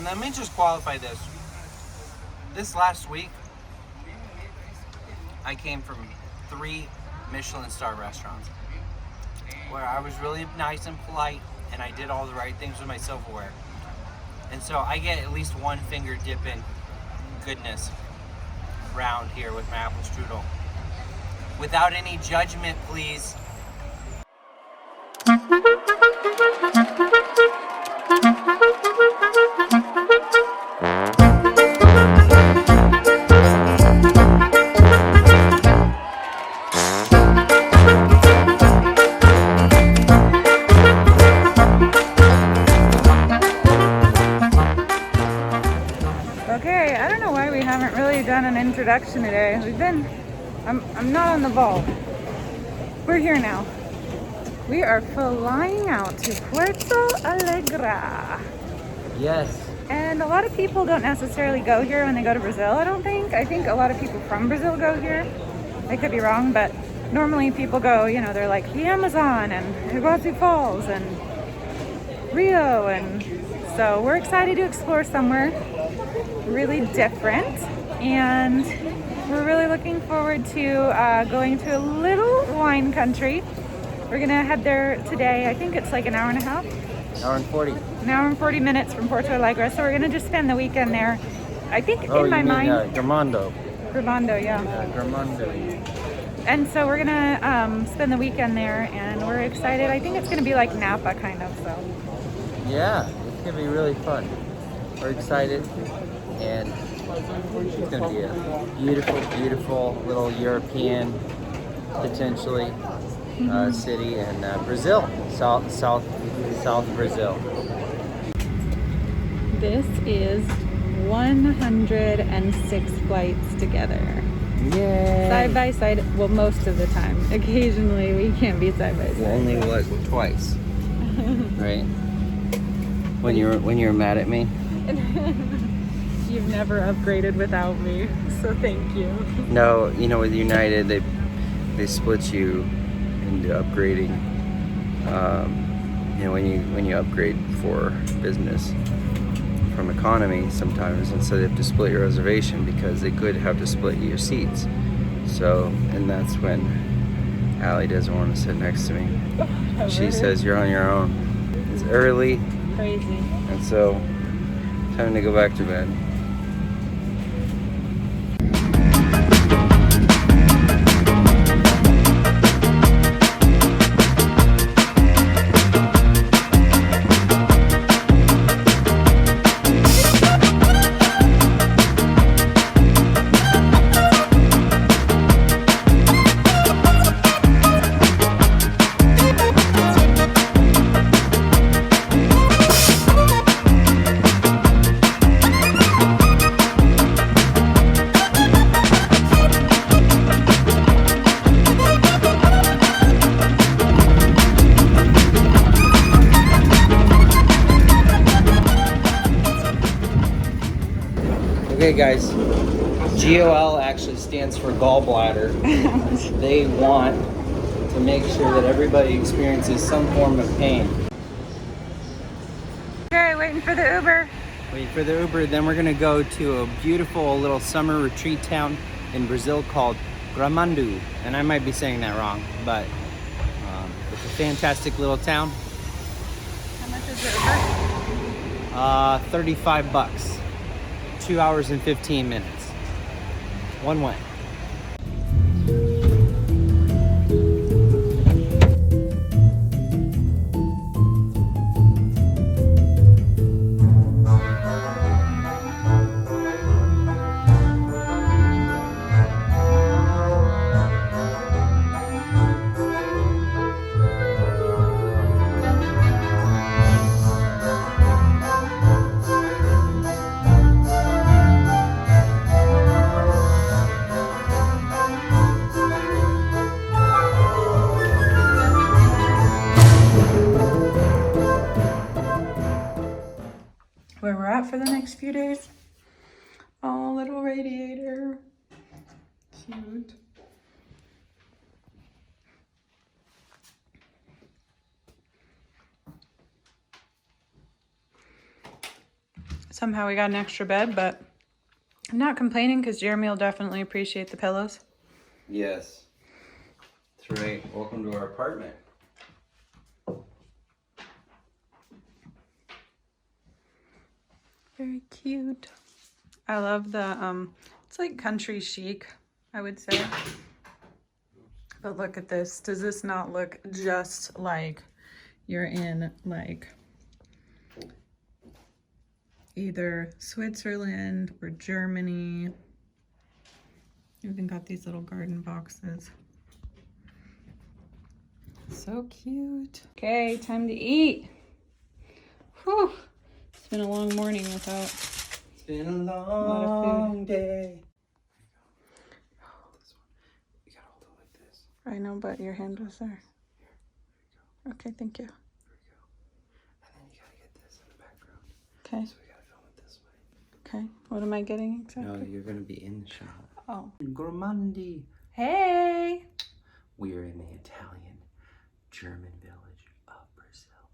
And let me just qualify this. This last week, I came from 3 Michelin star restaurants where I was really nice and polite and I did all the right things with my silverware. And so I get at least one finger dipping goodness round here with my apple strudel. Without any judgment, please. Okay, I don't know why we haven't really done an introduction today. I'm not on the ball. We're here now. We are flying out to Puerto Alegre. Yes. And a lot of people don't necessarily go here when they go to Brazil, I don't think. I think a lot of people from Brazil go here. I could be wrong, but normally people go, they're like the Amazon and Iguazu Falls and Rio. And so we're excited to explore somewhere really different. And we're really looking forward to going to a little wine country. We're gonna head there today. I think it's like an hour and a half. Hour and 40. An hour and 40 minutes from Porto Alegre. So we're gonna just spend the weekend there. I think in my mind. Gramado. Gramado, yeah. Gramado. And so we're gonna spend the weekend there, and we're excited. I think it's gonna be like Napa kind of. So. Yeah, it's gonna be really fun. We're excited, and it's gonna be a beautiful, beautiful little European, potentially, city in Brazil, South Brazil. This is 106 flights together. Yay! Side by side, well, most of the time. Occasionally we can't be side by side. Only twice, right? When you're mad at me. You've never upgraded without me, so thank you. No, with United they split you into upgrading. When you upgrade for business from economy, sometimes, and so they have to split your reservation because they could have to split your seats. So, and that's when Allie doesn't want to sit next to me. She says you're on your own. It's early. Crazy. And so, time to go back to bed. Okay guys, GOL actually stands for gallbladder. They want to make sure that everybody experiences some form of pain. Okay, waiting for the Uber. Wait for the Uber, then we're gonna go to a beautiful little summer retreat town in Brazil called Gramado. And I might be saying that wrong, but it's a fantastic little town. How much is the Uber? $35. 2 hours and 15 minutes. One way. Where we're at for the next few days. Oh, little radiator. Cute. Somehow we got an extra bed, but I'm not complaining because Jeremy will definitely appreciate the pillows. Yes. That's right. Welcome to our apartment. Very cute. I love the, it's like country chic, I would say. But look at this. Does this not look just like you're in like either Switzerland or Germany? Even got these little garden boxes. So cute. Okay, time to eat. Whew. It's been a long morning without. It's been a long day. You gotta hold it like this. I know, but your hand was there. Okay, thank you. There we go. And then you gotta get this in the background. Okay. So we gotta film it this way. Okay. What am I getting exactly? No, you're gonna be in the shot. Oh. Gramado. Hey. We're in the Italian German village of Brazil.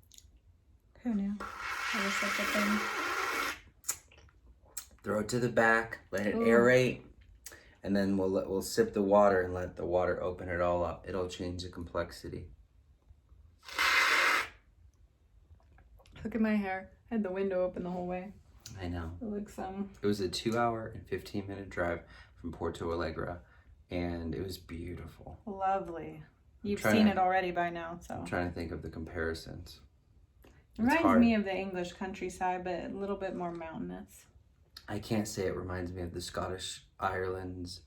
Who knew? That was such a thing. Throw it to the back, let it Ooh. aerate, and then we'll sip the water and let the water open it all up. It'll change the complexity. Look at my hair. I had the window open the whole way. I know. It looks It was a 2-hour and 15-minute drive from Porto Alegre, and it was beautiful. lovely. You've trying seen to- it already by now, so. I'm trying to think of the comparisons. It reminds me of the English countryside, but a little bit more mountainous. I can't say it reminds me of the Scottish Ireland's,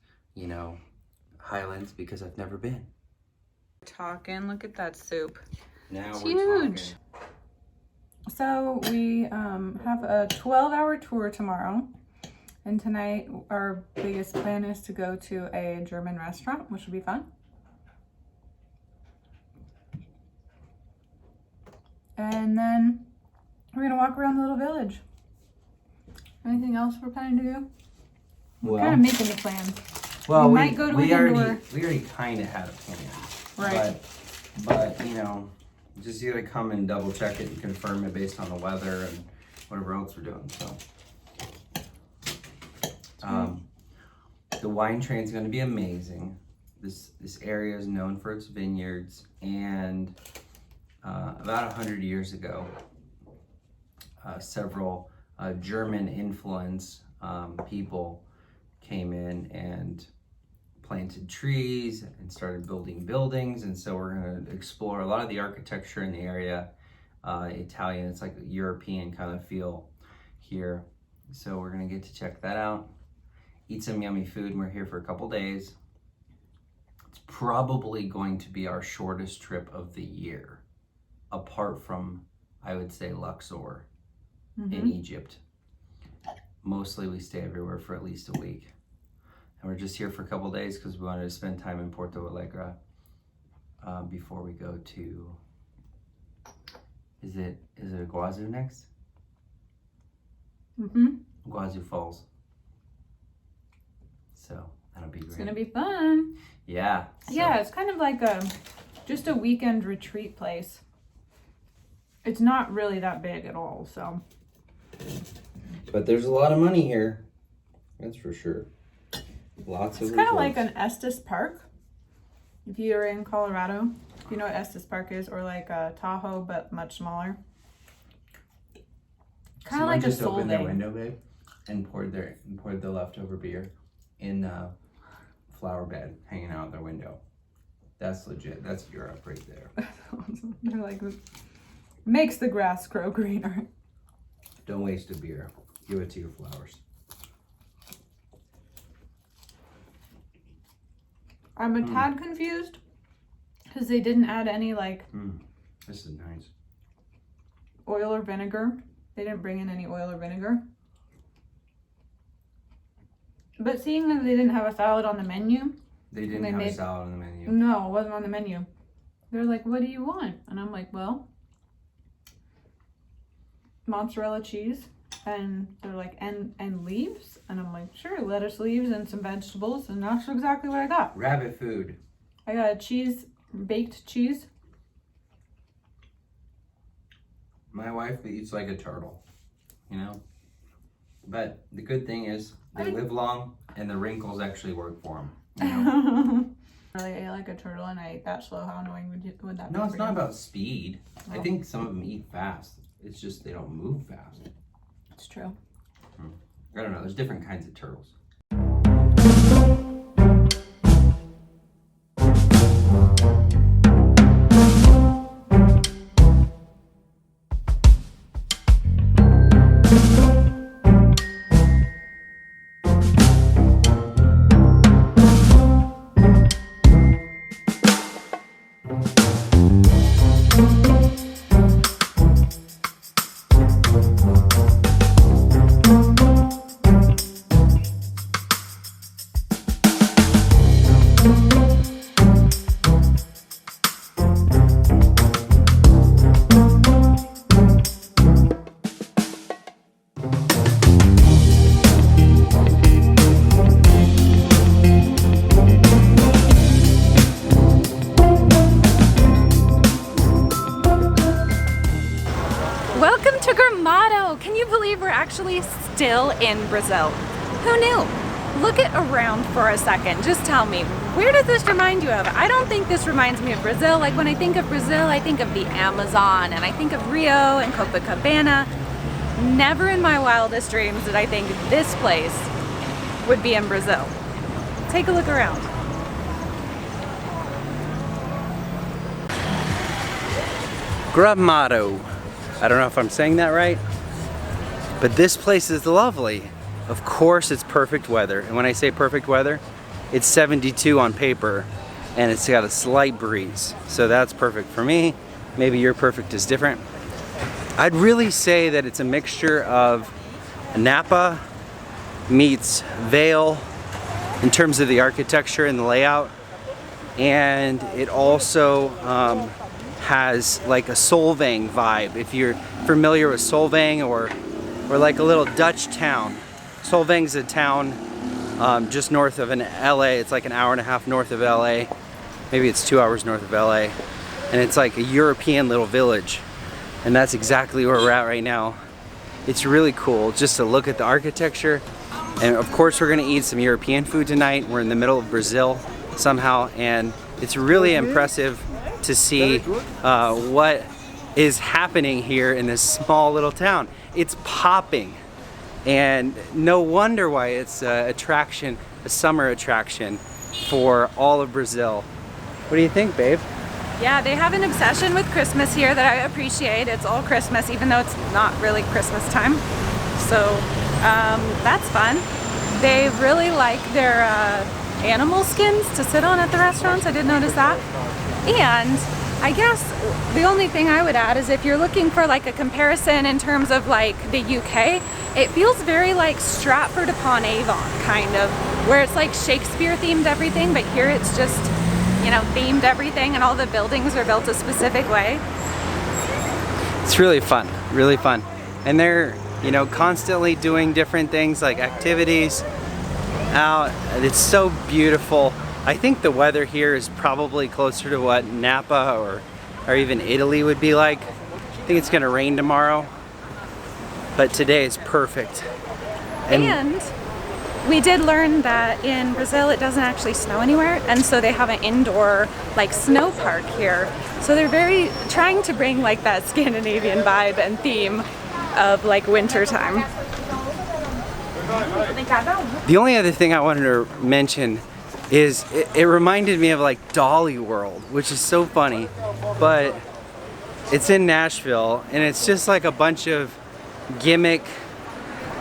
Highlands because I've never been. Talking, look at that soup. Now It's we're huge. talking. So we have a 12-hour tour tomorrow. And tonight our biggest plan is to go to a German restaurant, which will be fun. And then we're gonna walk around the little village. Anything else we're planning to do? We're kind of making the plan. Well, We might go to a already indoor- kind of had a plan. Right. But just you gotta come and double check it and confirm it based on the weather and whatever else we're doing. So, the wine train's gonna be amazing. This area is known for its vineyards, and about 100 years ago, several German influence people came in and planted trees and started building buildings, and so we're going to explore a lot of the architecture in the area. Italian, it's like a European kind of feel here, so we're going to get to check that out, eat some yummy food, and we're here for a couple days. It's probably going to be our shortest trip of the year, apart from, I would say, Luxor in Egypt. Mostly we stay everywhere for at least a week. And we're just here for a couple days because we wanted to spend time in Porto Alegre before we go to, is it Iguazu next? Iguazu Falls. So that'll be great. It's gonna be fun. Yeah. Yeah, it's kind of like just a weekend retreat place. It's not really that big at all, so. But there's a lot of money here. That's for sure. Lots of It's kind of like an Estes Park. If you're in Colorado, if you know what Estes Park is, or like Tahoe, but much smaller. Kind of like a just opened their Solvay. window, babe, and poured the leftover beer in the flower bed hanging out their window. That's legit. That's Europe right there. They're like, makes the grass grow greener. Don't waste a beer. Give it to your flowers. I'm a tad confused because they didn't add any like This is nice. oil or vinegar. They didn't bring in any oil or vinegar. But seeing that they didn't have a salad on the menu. They didn't have a salad on the menu. No, it wasn't on the menu. They're like, what do you want? And I'm like, well, mozzarella cheese. And they're like, and leaves? And I'm like, sure, lettuce leaves and some vegetables. And that's exactly what I got. Rabbit food. I got a cheese, baked cheese. My wife eats like a turtle, But the good thing is they live long and the wrinkles actually work for them. You know? Really ate like a turtle and I ate that slow. How annoying would that be? No, it's not about speed. I think some of them eat fast. It's just they don't move fast. It's true. I don't know. There's different kinds of turtles. Welcome to Gramado! Can you believe we're actually still in Brazil? Who knew? Look it around for a second. Just tell me, where does this remind you of? I don't think this reminds me of Brazil. Like when I think of Brazil, I think of the Amazon and I think of Rio and Copacabana. Never in my wildest dreams did I think this place would be in Brazil. Take a look around. Gramado. I don't know if I'm saying that right, but this place is lovely. Of course it's perfect weather, and when I say perfect weather, it's 72 on paper and it's got a slight breeze, so that's perfect for me. Maybe your perfect is different. I'd really say that it's a mixture of Napa meets Vail in terms of the architecture and the layout, and it also has like a Solvang vibe. If you're familiar with Solvang or like a little Dutch town. Solvang's a town just north of LA. It's like an hour and a half north of LA. Maybe it's 2 hours north of LA. And it's like a European little village. And that's exactly where we're at right now. It's really cool just to look at the architecture. And of course we're gonna eat some European food tonight. We're in the middle of Brazil somehow, and it's really impressive to see what is happening here in this small little town. It's popping, and no wonder why it's an attraction, a summer attraction for all of Brazil. What do you think, babe? Yeah, they have an obsession with Christmas here that I appreciate. It's all Christmas, even though it's not really Christmas time. So that's fun. They really like their animal skins to sit on at the restaurants. I did notice that. And I guess the only thing I would add is if you're looking for like a comparison in terms of like the UK, it feels very like Stratford upon Avon kind of, where it's like Shakespeare themed everything, but here it's just, you know, themed everything and all the buildings are built a specific way. It's really fun, really fun. And they're, you know, constantly doing different things like activities out. It's so beautiful. I think the weather here is probably closer to what Napa or even Italy would be like. I think it's gonna rain tomorrow, but today is perfect. And we did learn that in Brazil it doesn't actually snow anywhere, and so they have an indoor like snow park here. So they're very trying to bring like that Scandinavian vibe and theme of like winter time. The only other thing I wanted to mention is it reminded me of like Dolly World, which is so funny, but it's in Nashville and it's just like a bunch of gimmick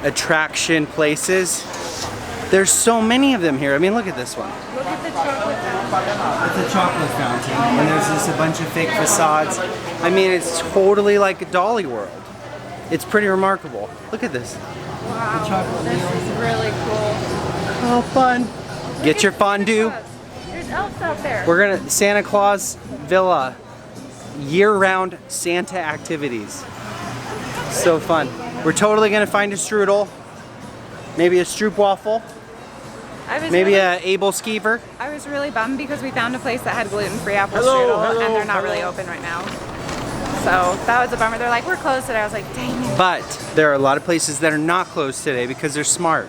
attraction places. There's so many of them here. I mean, look at this one. Look at the chocolate fountain. It's a chocolate fountain, and there's just a bunch of fake facades. I mean, it's totally like a Dolly World. It's pretty remarkable. Look at this. Wow, this is really cool. Oh, fun. Get your fondue. There's elves out there. We're gonna Santa Claus Villa, year-round Santa activities. So fun. We're totally gonna find a strudel, maybe a stroopwafel, maybe a Abel Skeever. I was really bummed because we found a place that had gluten-free apple strudel, and they're not really open right now. So that was a bummer. They're like, we're closed today. I was like, dang it. But there are a lot of places that are not closed today because they're smart.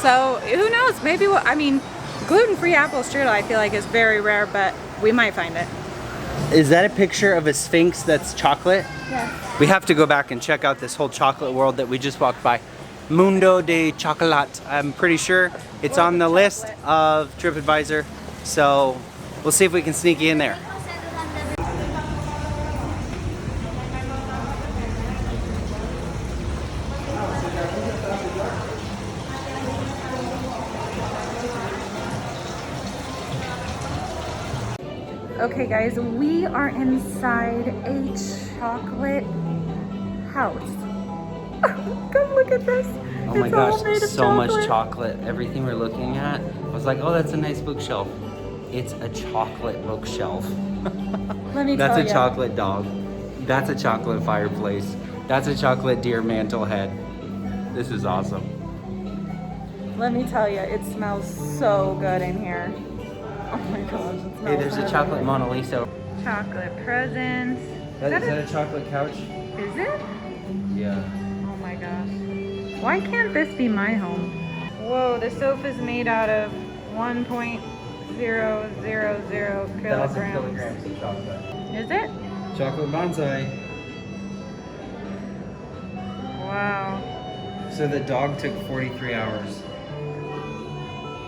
So who knows? Maybe I mean, gluten-free apple strudel I feel like is very rare, but we might find it. Is that a picture of a sphinx that's chocolate? Yeah. We have to go back and check out this whole chocolate world that we just walked by. Mundo de Chocolate. I'm pretty sure it's on the list of TripAdvisor. So we'll see if we can sneak in there. Okay guys, we are inside a chocolate house. Come look at this. Oh my It's all gosh, made of so chocolate. much chocolate. Everything we're looking at, I was like, oh, that's a nice bookshelf. It's a chocolate bookshelf. Let me That's tell a ya. chocolate dog. That's a chocolate fireplace. That's a chocolate deer mantle head. This is awesome. Let me tell you, it smells so good in here. Oh my gosh, it smells Hey, there's a so chocolate good. Mona Lisa. Chocolate presents. Is that a chocolate couch? Is it? Yeah. Oh my gosh. Why can't this be my home? Whoa, the sofa's made out of 1.000 kilograms. kilograms of chocolate. Is it? Chocolate bonsai. Wow. So the dog took 43 hours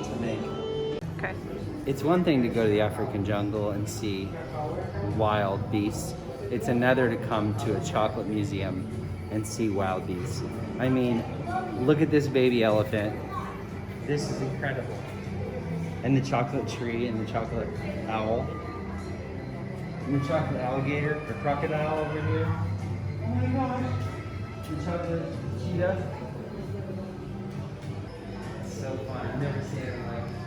to make. Okay. It's one thing to go to the African jungle and see wild beasts. It's another to come to a chocolate museum and see wild beasts. I mean, look at this baby elephant. This is incredible. And the chocolate tree and the chocolate owl. And the chocolate alligator or crocodile over here. Oh my gosh. The chocolate cheetah. It's so fun. I've never seen it like this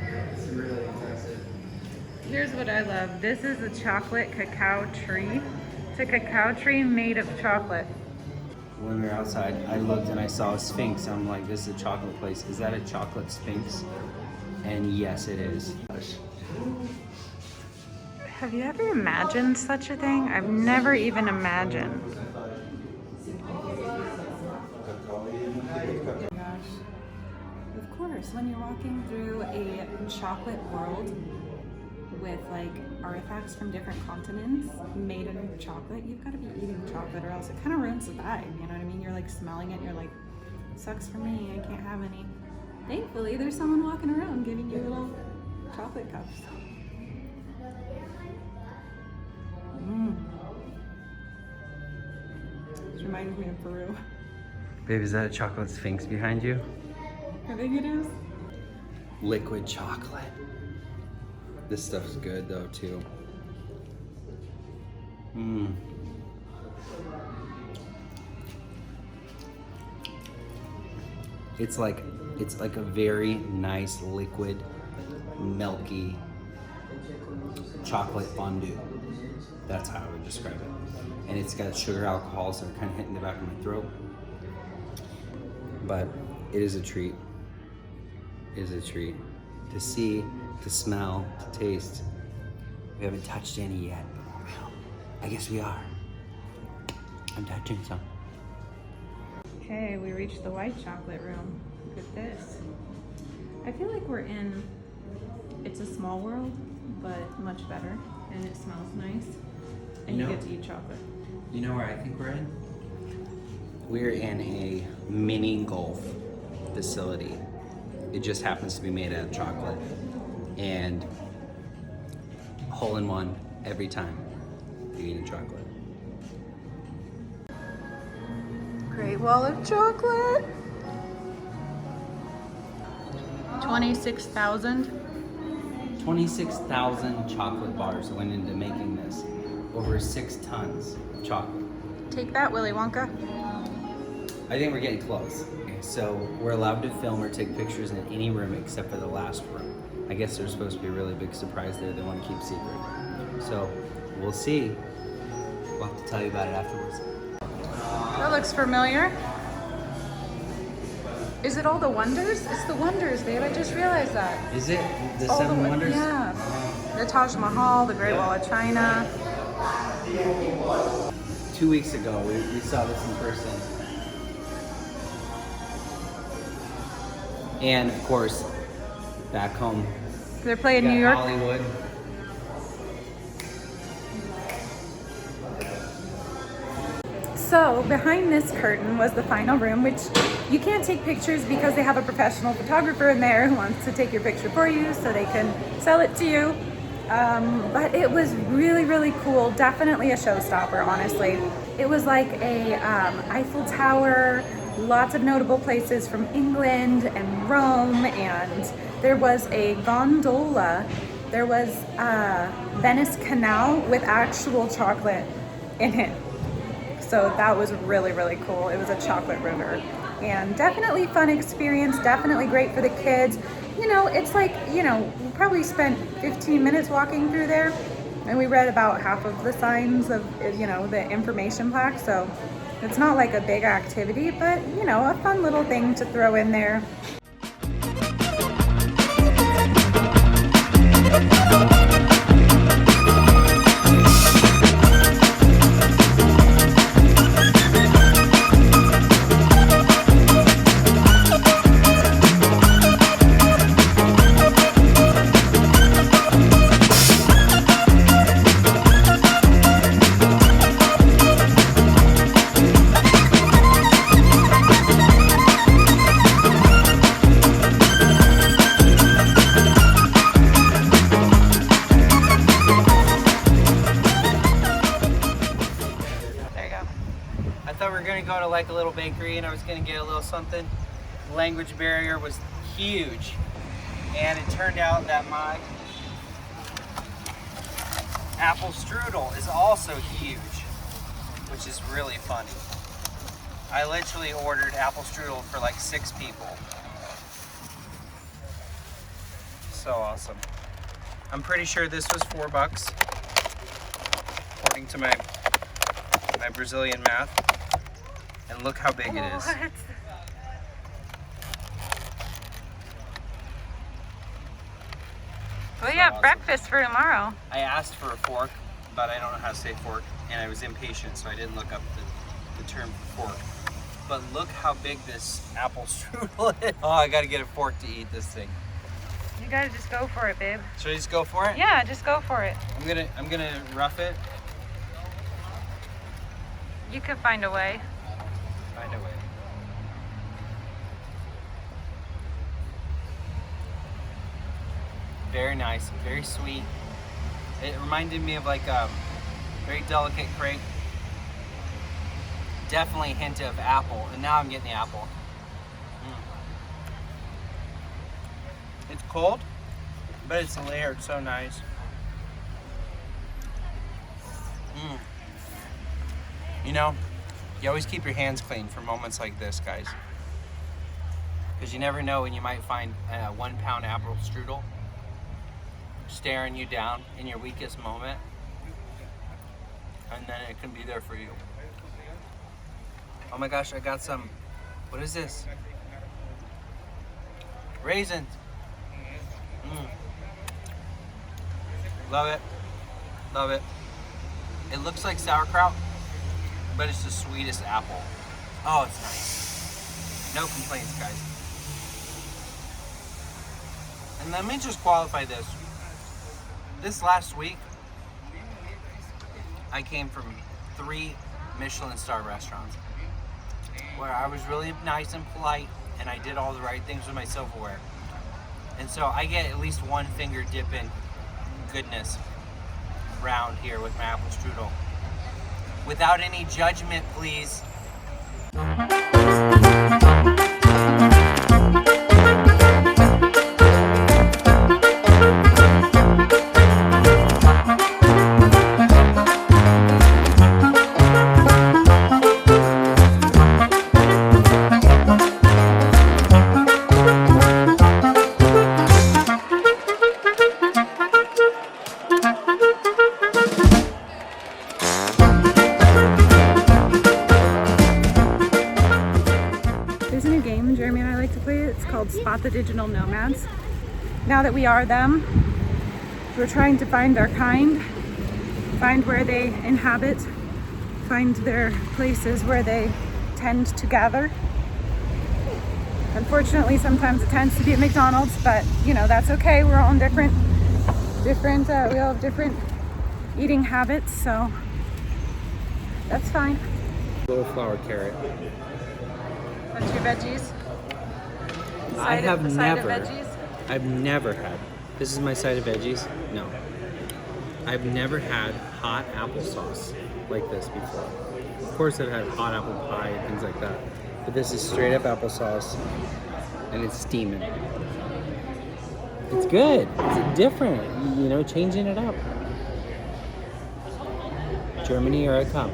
before. It's really impressive. Here's what I love. This is a chocolate cacao tree. It's a cacao tree made of chocolate. When we were outside, I looked and I saw a sphinx. I'm like, this is a chocolate place. Is that a chocolate sphinx? And yes, it is. Have you ever imagined such a thing? I've never even imagined. Of course, when you're walking through a chocolate world with like artifacts from different continents made in chocolate, you've got to be eating chocolate or else it kind of ruins the vibe, you know what I mean? You're like smelling it and you're like, sucks for me, I can't have any. Thankfully, there's someone walking around giving you little chocolate cups. This reminds me of Peru. Babe, is that a chocolate sphinx behind you? I think it is. Liquid chocolate. This stuff's good though too. It's like a very nice liquid, milky chocolate fondue. That's how I would describe it. And it's got sugar alcohols that are kind of hitting the back of my throat. But it is a treat. It is a treat to see, to smell, to taste. We haven't touched any yet, but we will. I guess we are. I'm touching some. Okay, we reached the white chocolate room. Look at this. I feel like we're in, it's a small world, but much better. And it smells nice. And you get to eat chocolate. You know where I think we're in? We're in a mini golf facility. It just happens to be made out of chocolate. And hole in one every time you're eating chocolate. Great wall of chocolate. 26,000. 26,000 chocolate bars went into making this. Over 6 tons of chocolate. Take that, Willy Wonka. I think we're getting close. So we're allowed to film or take pictures in any room except for the last room. I guess there's supposed to be a really big surprise there they want to keep secret. So we'll see. We'll have to tell you about it afterwards. That looks familiar. Is it all the wonders? It's the wonders, babe. I just realized that. Is it the All Seven the Wonders? Yeah. The Taj Mahal, the Great Wall of China. 2 weeks ago, we saw this in person. And of course, back home. They're playing we got New York. Hollywood. So behind this curtain was the final room, which you can't take pictures because they have a professional photographer in there who wants to take your picture for you so they can sell it to you. But it was really, really cool. Definitely a showstopper, honestly. It was like a Eiffel Tower, lots of notable places from England and Rome, and there was a gondola. There was a Venice Canal with actual chocolate in it. So that was really, really cool. It was a chocolate river. And definitely fun experience, definitely great for the kids. You know, it's like, you know, we probably spent 15 minutes walking through there, and we read about half of the signs of, you know, the information plaque. So it's not like a big activity, but, you know, a fun little thing to throw in there. Go to like a little bakery and I was gonna get a little something. The language barrier was huge, and it turned out that my apple strudel is also huge, which is really funny. I literally ordered apple strudel for like 6 people. So awesome. I'm pretty sure this was $4 according to my Brazilian math. And look how big it is. Well, yeah, awesome. Breakfast for tomorrow. I asked for a fork, but I don't know how to say fork, and I was impatient, so I didn't look up the term for fork. But look how big this apple strudel is. Oh, I gotta get a fork to eat this thing. You gotta just go for it, babe. Should I just go for it? Yeah, just go for it. I'm gonna rough it. You could find a way. Find a way. Very nice, very sweet. It reminded me of like a very delicate crepe. Definitely a hint of apple, and now I'm getting the apple. It's cold, but it's layered so nice. You know, you always keep your hands clean for moments like this, guys. Because you never know when you might find a 1 pound apple strudel staring you down in your weakest moment. And then it can be there for you. Oh my gosh, I got some, what is this? Raisins. Love it, love it. It looks like sauerkraut, but it's the sweetest apple. Oh, it's nice. No complaints, guys. And let me just qualify this. This last week, I came from 3 Michelin star restaurants where I was really nice and polite, and I did all the right things with my silverware. And so I get at least 1 finger dip in goodness round here with my apple strudel. Without any judgment, please. Spot the digital nomads. Now that we are them, we're trying to find our kind. find where they inhabit, find their places where they tend to gather. Unfortunately, sometimes it tends to be at McDonald's, but you know, that's okay. We're all in different, we all have different eating habits, so that's fine. Little flour carrot. That's your veggies? I've never had, this is my side of veggies? No. I've never had hot applesauce like this before. Of course I've had hot apple pie and things like that, but this is straight up applesauce and it's steaming. It's good. It's different, you know, changing it up. Germany, here I come.